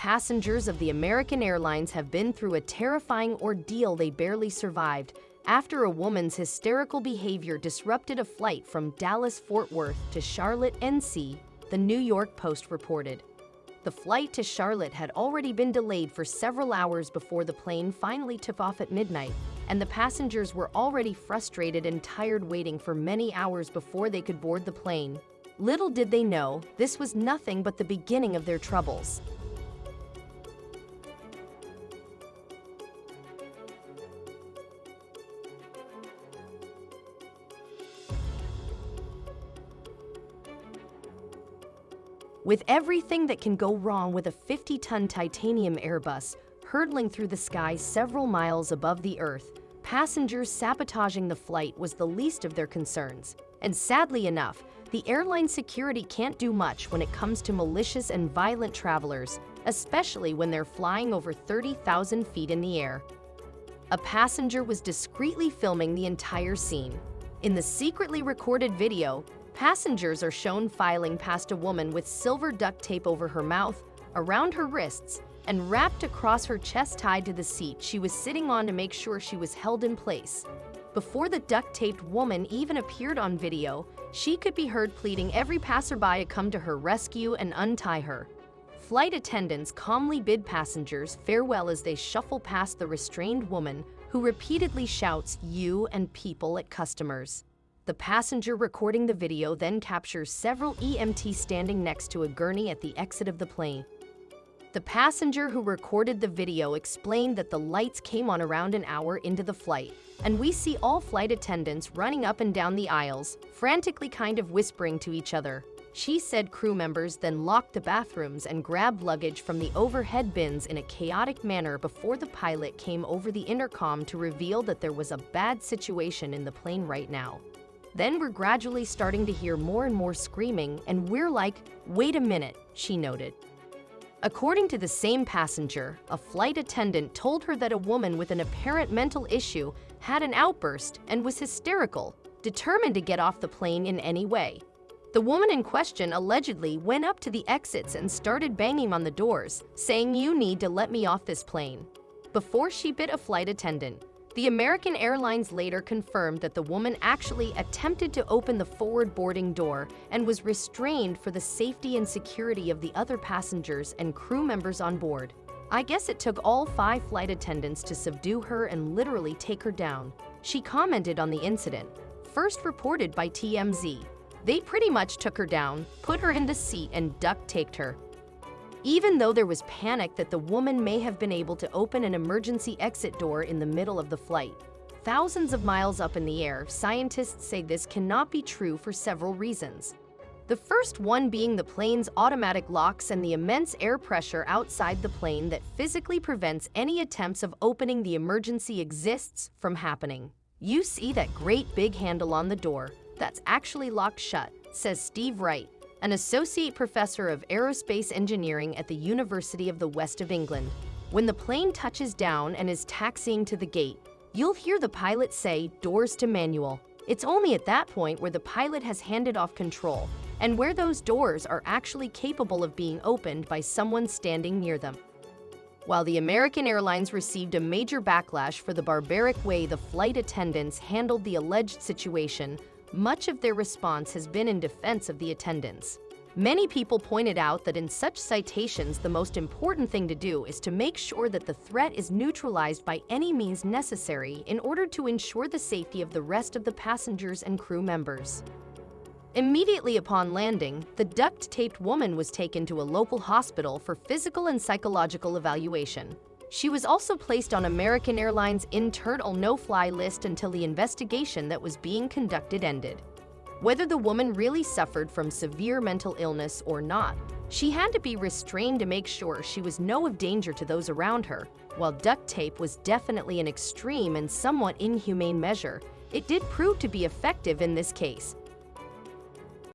Passengers of the American Airlines have been through a terrifying ordeal they barely survived after a woman's hysterical behavior disrupted a flight from Dallas-Fort Worth to Charlotte, NC, the New York Post reported. The flight to Charlotte had already been delayed for several hours before the plane finally took off at midnight, and the passengers were already frustrated and tired waiting for many hours before they could board the plane. Little did they know, this was nothing but the beginning of their troubles. With everything that can go wrong with a 50-ton titanium airbus hurtling through the sky several miles above the Earth, passengers sabotaging the flight was the least of their concerns. And sadly enough, the airline security can't do much when it comes to malicious and violent travelers, especially when they're flying over 30,000 feet in the air. A passenger was discreetly filming the entire scene. In the secretly recorded video, passengers are shown filing past a woman with silver duct tape over her mouth, around her wrists, and wrapped across her chest tied to the seat she was sitting on to make sure she was held in place. Before the duct-taped woman even appeared on video, she could be heard pleading every passerby to come to her rescue and untie her. Flight attendants calmly bid passengers farewell as they shuffle past the restrained woman, who repeatedly shouts "you" and "people" at customers. The passenger recording the video then captures several EMTs standing next to a gurney at the exit of the plane. The passenger who recorded the video explained that the lights came on around an hour into the flight, and we see all flight attendants running up and down the aisles, frantically kind of whispering to each other. She said crew members then locked the bathrooms and grabbed luggage from the overhead bins in a chaotic manner before the pilot came over the intercom to reveal that there was a bad situation in the plane right now. Then we're gradually starting to hear more and more screaming, and we're like, wait a minute, she noted. According to the same passenger, a flight attendant told her that a woman with an apparent mental issue had an outburst and was hysterical, determined to get off the plane in any way. The woman in question allegedly went up to the exits and started banging on the doors, saying, "You need to let me off this plane," before she bit a flight attendant. The American Airlines later confirmed that the woman actually attempted to open the forward boarding door and was restrained for the safety and security of the other passengers and crew members on board. "I guess it took all 5 flight attendants to subdue her and literally take her down," she commented on the incident, first reported by TMZ. "They pretty much took her down, put her in the seat, and duct-taped her." Even though there was panic that the woman may have been able to open an emergency exit door in the middle of the flight. Thousands of miles up in the air, scientists say this cannot be true for several reasons. The first one being the plane's automatic locks and the immense air pressure outside the plane that physically prevents any attempts of opening the emergency exits from happening. "You see that great big handle on the door? That's actually locked shut," says Steve Wright, an associate professor of aerospace engineering at the University of the West of England. "When the plane touches down and is taxiing to the gate, you'll hear the pilot say, 'Doors to manual.' It's only at that point where the pilot has handed off control, and where those doors are actually capable of being opened by someone standing near them." While the American Airlines received a major backlash for the barbaric way the flight attendants handled the alleged situation, much of their response has been in defense of the attendants. Many people pointed out that in such situations, the most important thing to do is to make sure that the threat is neutralized by any means necessary in order to ensure the safety of the rest of the passengers and crew members. Immediately upon landing, the duct-taped woman was taken to a local hospital for physical and psychological evaluation. She was also placed on American Airlines' internal no-fly list until the investigation that was being conducted ended. Whether the woman really suffered from severe mental illness or not, she had to be restrained to make sure she was no of danger to those around her. While duct tape was definitely an extreme and somewhat inhumane measure, it did prove to be effective in this case,